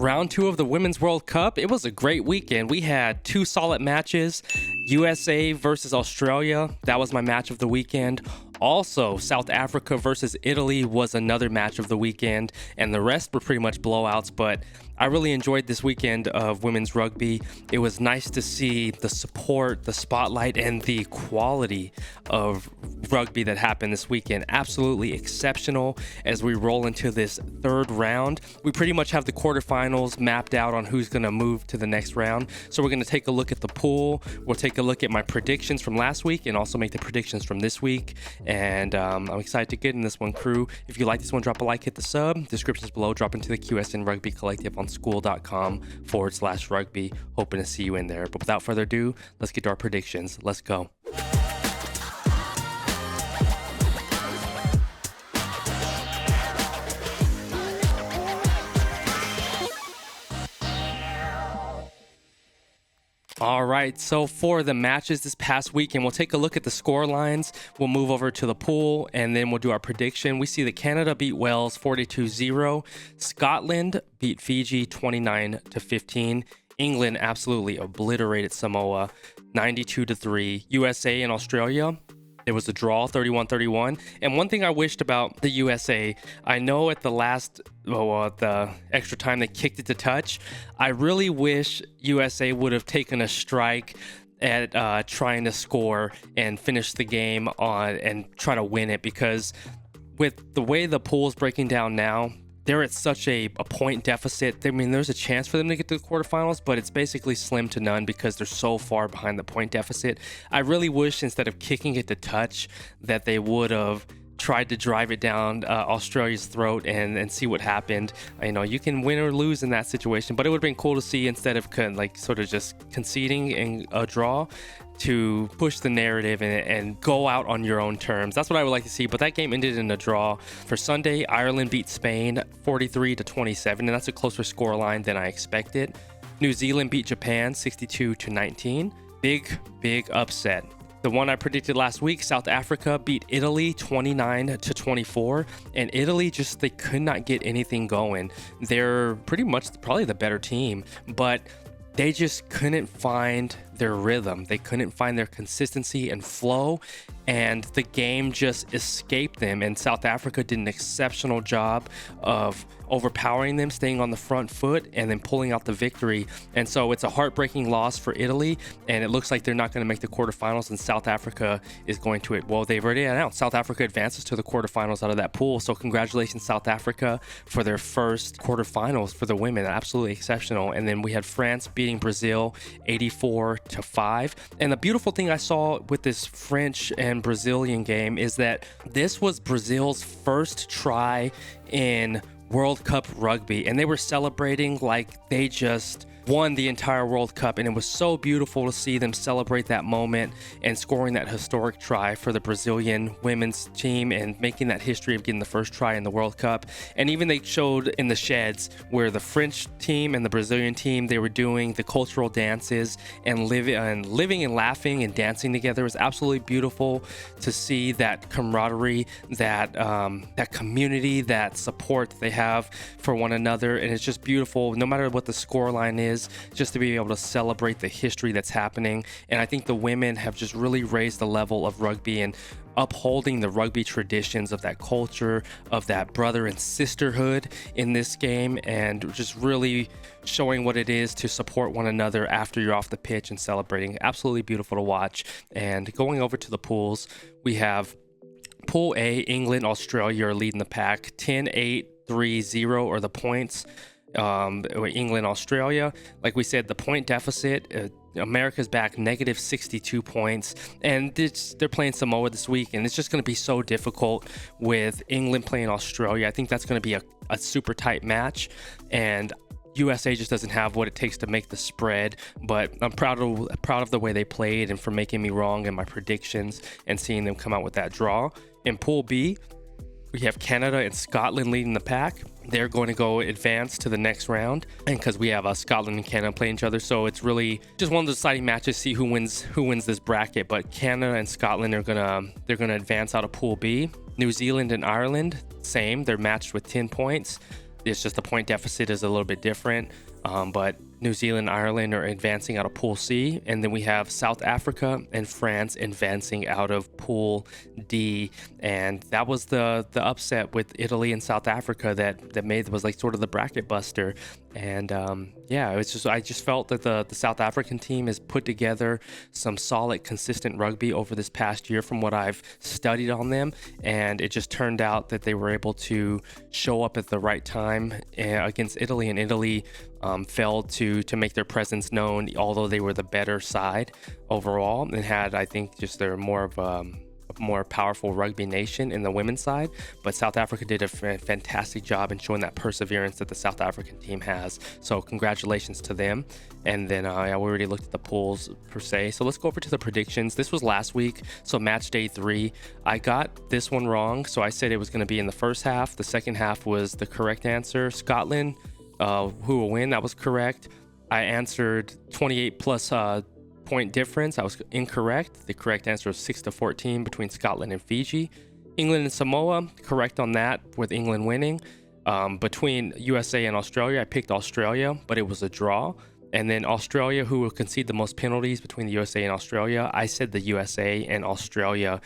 Round 2 of the Women's World Cup. It was a great weekend. We had 2 solid matches. USA versus Australia. That was my match of the weekend. Also, South Africa versus Italy was another match of the weekend, and the rest were pretty much blowouts, but I really enjoyed this weekend of women's rugby. It was nice to see the support, the spotlight, and the quality of rugby that happened this weekend. Absolutely exceptional as we roll into this third round. We pretty much have the quarterfinals mapped out on who's going to move to the next round. So we're going to take a look at the pool. We'll take a look at my predictions from last week and also make the predictions from this week. And I'm excited to get in this one, crew. If you like this one, drop a like, hit the sub. Descriptions below. Drop into the QSN Rugby Collective on Skool.com/rugby. Hoping to see you in there. But without further ado, let's get to our predictions. Let's go. All right, so for the matches this past weekend, we'll take a look at the score lines. We'll move over to the pool, and then we'll do our prediction. We see that Canada beat Wales 42-0. Scotland beat Fiji 29-15. England absolutely obliterated Samoa 92-3. USA and Australia, it was a draw, 31-31. And one thing I wished about the USA, I know at the the extra time they kicked it to touch, I really wish USA would have taken a strike at trying to score and finish the game on and try to win it, because with the way the pool is breaking down now, they're at such a point deficit. I mean, there's a chance for them to get to the quarterfinals, but it's basically slim to none because they're so far behind the point deficit. I really wish, instead of kicking it to touch, that they would have tried to drive it down Australia's throat and see what happened. You know, you can win or lose in that situation, but it would have been cool to see, instead of sort of just conceding in a draw, to push the narrative and go out on your own terms. That's what I would like to see, but that game ended in a draw. For Sunday, Ireland beat Spain 43-27, and that's a closer scoreline than I expected. New Zealand beat Japan 62-19. Big upset. The one I predicted last week, South Africa beat Italy 29-24, and Italy they could not get anything going. They're pretty much probably the better team, but they just couldn't find their rhythm. They couldn't find their consistency and flow, and the game just escaped them. And South Africa did an exceptional job of overpowering them, staying on the front foot, and then pulling out the victory. And so it's a heartbreaking loss for Italy, and it looks like they're not going to make the quarterfinals, and South Africa is going to it. Well, they've already announced South Africa advances to the quarterfinals out of that pool. So congratulations, South Africa, for their first quarterfinals for the women. Absolutely exceptional. And then we had France beating Brazil 84-5. And the beautiful thing I saw with this French and Brazilian game is that this was Brazil's first try in World Cup rugby, and they were celebrating like they just won the entire World Cup, and it was so beautiful to see them celebrate that moment and scoring that historic try for the Brazilian women's team and making that history of getting the first try in the World Cup. And even they showed in the sheds where the French team and the Brazilian team, they were doing the cultural dances and living and laughing and dancing together. It was absolutely beautiful to see that camaraderie, that community, that support that they have for one another. And it's just beautiful, no matter what the scoreline is, just to be able to celebrate the history that's happening. And I think the women have just really raised the level of rugby and upholding the rugby traditions of that culture, of that brother and sisterhood in this game, and just really showing what it is to support one another after you're off the pitch and celebrating. Absolutely beautiful to watch. And going over to the pools, we have Pool A, England, Australia are leading the pack, 10-8-3-0 are the points. England, Australia, like we said, the point deficit, America's back negative 62 points, and they're playing Samoa this week, and it's just going to be so difficult with England playing Australia. I think that's going to be a super tight match, and USA just doesn't have what it takes to make the spread. But I'm proud of the way they played and for making me wrong in my predictions and seeing them come out with that draw. In Pool B, we have Canada and Scotland leading the pack. They're going to go advance to the next round, and because we have Scotland and Canada playing each other, so it's really just one of the deciding matches. See who wins this bracket. But Canada and Scotland are gonna advance out of Pool B. New Zealand and Ireland, same. They're matched with 10 points. It's just the point deficit is a little bit different. But New Zealand, Ireland are advancing out of Pool C, and then we have South Africa and France advancing out of Pool D, and that was the upset with Italy and South Africa that was like sort of the bracket buster. And yeah, it was just, I just felt that the South African team has put together some solid, consistent rugby over this past year from what I've studied on them, and it just turned out that they were able to show up at the right time against Italy, and Italy failed to make their presence known, although they were the better side overall and had, I think, just they're more of a more powerful rugby nation in the women's side. But South Africa did a fantastic job in showing that perseverance that the South African team has. So congratulations to them. And then yeah, we already looked at the pools per se. So let's go over to the predictions. This was last week, so match day 3. I got this one wrong. So I said it was going to be in the first half. The second half was the correct answer. Scotland, who will win, that was correct. I answered 28 plus point difference. I was incorrect. The correct answer was 6-14 between Scotland and Fiji. England and Samoa, correct on that, with England winning. Between USA and Australia, I picked Australia, but it was a draw. And then Australia, who will concede the most penalties between the USA and Australia, I said the USA, and Australia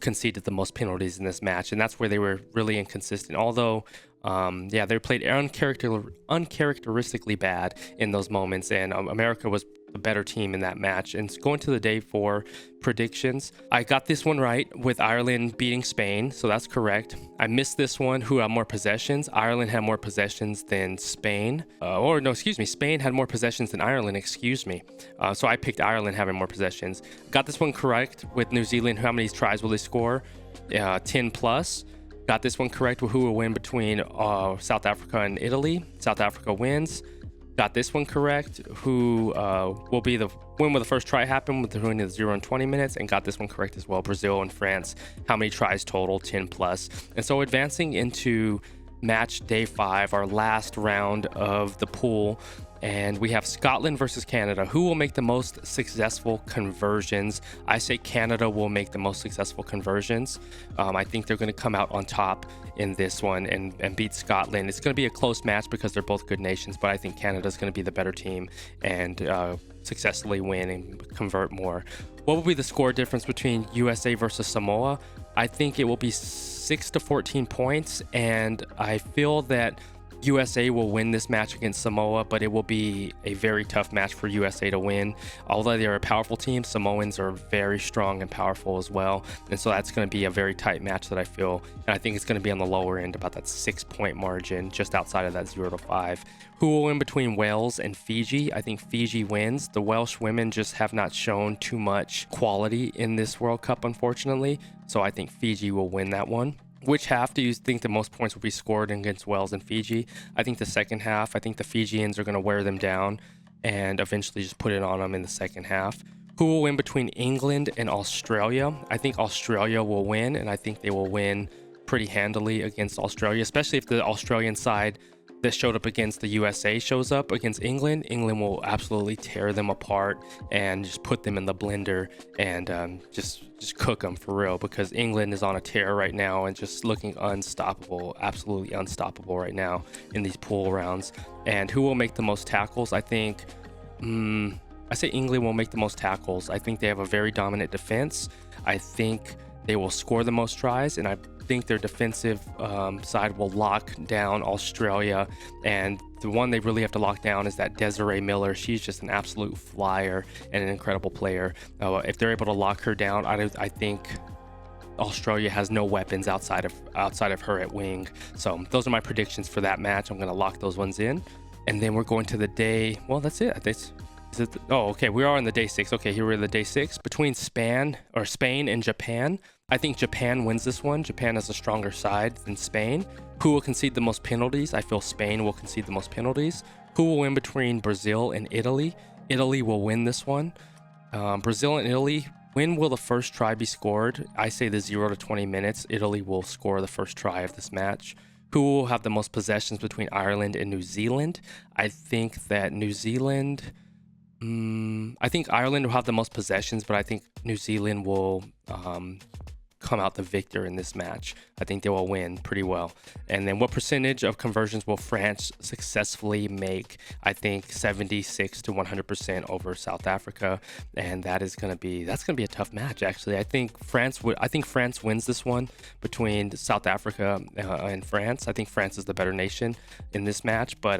conceded the most penalties in this match, and that's where they were really inconsistent. Although yeah, they played uncharacteristically bad in those moments, and America was the better team in that match. And going to the day 4 predictions, I got this one right with Ireland beating Spain, so that's correct. I missed this one, who had more possessions. Ireland had more possessions than Spain. Or no, excuse me, Spain had more possessions than Ireland, excuse me. So I picked Ireland having more possessions. Got this one correct with New Zealand. How many tries will they score? 10 plus. Got this one correct with who will win between South Africa and Italy. South Africa wins. Got this one correct. Who will be the when will the first try happen between the 0 and 20 minutes? And got this one correct as well. Brazil and France. How many tries total? 10 plus. And so advancing into match day 5, our last round of the pool. And we have Scotland versus Canada. Who will make the most successful conversions? I say Canada will make the most successful conversions. I think they're going to come out on top in this one and beat Scotland. It's going to be a close match because they're both good nations, but I think Canada's going to be the better team and successfully win and convert more. What will be the score difference between USA versus Samoa? I think it will be 6-14 points, and I feel that USA will win this match against Samoa, but it will be a very tough match for USA to win. Although they're a powerful team, Samoans are very strong and powerful as well. And so that's going to be a very tight match that I feel. And I think it's going to be on the lower end, about that 6-point margin, just outside of that 0-5. Who will win between Wales and Fiji? I think Fiji wins. The Welsh women just have not shown too much quality in this World Cup, unfortunately. So I think Fiji will win that one. Which half do you think the most points will be scored against Wales and Fiji? I think the second half. I think the Fijians are going to wear them down and eventually just put it on them in the second half. Who will win between England and Australia? I think Australia will win, and I think they will win pretty handily against Australia, especially if the Australian side that showed up against the USA shows up against England. England will absolutely tear them apart and just put them in the blender and just cook them for real, because England is on a tear right now and just looking unstoppable, absolutely unstoppable right now in these pool rounds. And who will make the most tackles? I think I say England will make the most tackles. I think they have a very dominant defense. I think they will score the most tries, and I think their defensive side will lock down Australia. And the one they really have to lock down is that Desiree Miller. She's just an absolute flyer and an incredible player. If they're able to lock her down, I think Australia has no weapons outside of her at wing. So those are my predictions for that match. I'm going to lock those ones in. And then we're going to the day. Well, that's it. Oh, okay. We are on the day 6. Okay, here we're the day 6 between Spain and Japan. I think Japan wins this one. Japan has a stronger side than Spain. Who will concede the most penalties? I feel Spain will concede the most penalties. Who will win between Brazil and Italy? Italy will win this one. Brazil and Italy. When will the first try be scored? I say the 0 to 20 minutes. Italy will score the first try of this match. Who will have the most possessions between Ireland and New Zealand? I think that New Zealand. I think Ireland will have the most possessions, but I think New Zealand will come out the victor in this match. I think they will win pretty well. And then what percentage of conversions will France successfully make? I think 76 to 100% over South Africa, and that's going to be a tough match actually. I think France wins this one between South Africa and France. I think France is the better nation in this match, but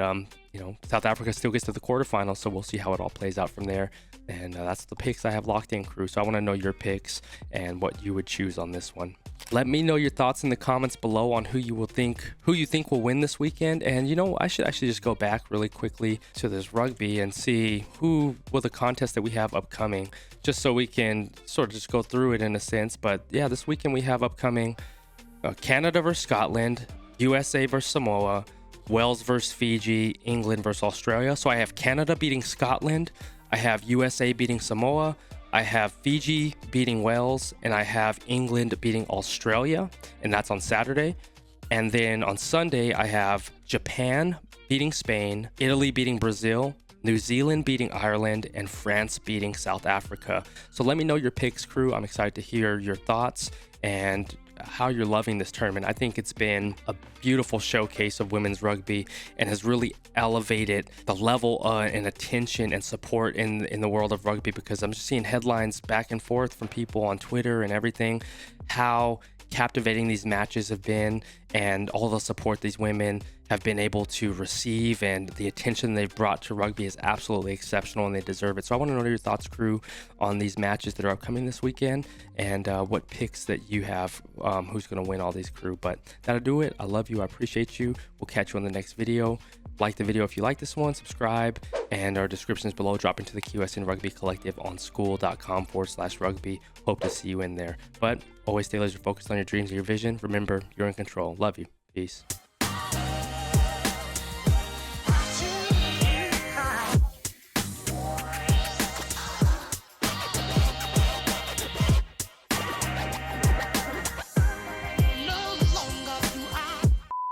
you know, South Africa still gets to the quarterfinals, so we'll see how it all plays out from there. And that's the picks I have locked in, Qrew. So I want to know your picks and what you would choose on this one. Let me know your thoughts in the comments below on who you think will win this weekend. And you know, I should actually just go back really quickly to this rugby and see who will the contest that we have upcoming, just so we can sort of just go through it in a sense. But yeah, this weekend we have upcoming Canada versus Scotland, USA versus Samoa, Wales versus Fiji, England versus Australia. So I have Canada beating Scotland, I have USA beating Samoa, I have Fiji beating Wales, and I have England beating Australia, and that's on Saturday. And then on Sunday, I have Japan beating Spain, Italy beating Brazil, New Zealand beating Ireland, and France beating South Africa. So let me know your picks, Qrew. I'm excited to hear your thoughts and how you're loving this tournament. I think it's been a beautiful showcase of women's rugby and has really elevated the level and attention and support in the world of rugby, because I'm just seeing headlines back and forth from people on Twitter and everything, how captivating these matches have been and all the support these women have been able to receive, and the attention they've brought to rugby is absolutely exceptional and they deserve it. So I want to know your thoughts, Qrew, on these matches that are upcoming this weekend, and what picks that you have, who's going to win all these, Qrew. But that'll do it. I love you. I appreciate you. We'll catch you on the next video. Like the video if you like this one, subscribe, and our descriptions below. Drop into the QSN Rugby Collective on skool.com/rugby. Hope to see you in there. But always stay laser focused on your dreams and your vision. Remember, you're in control. Love you. Peace.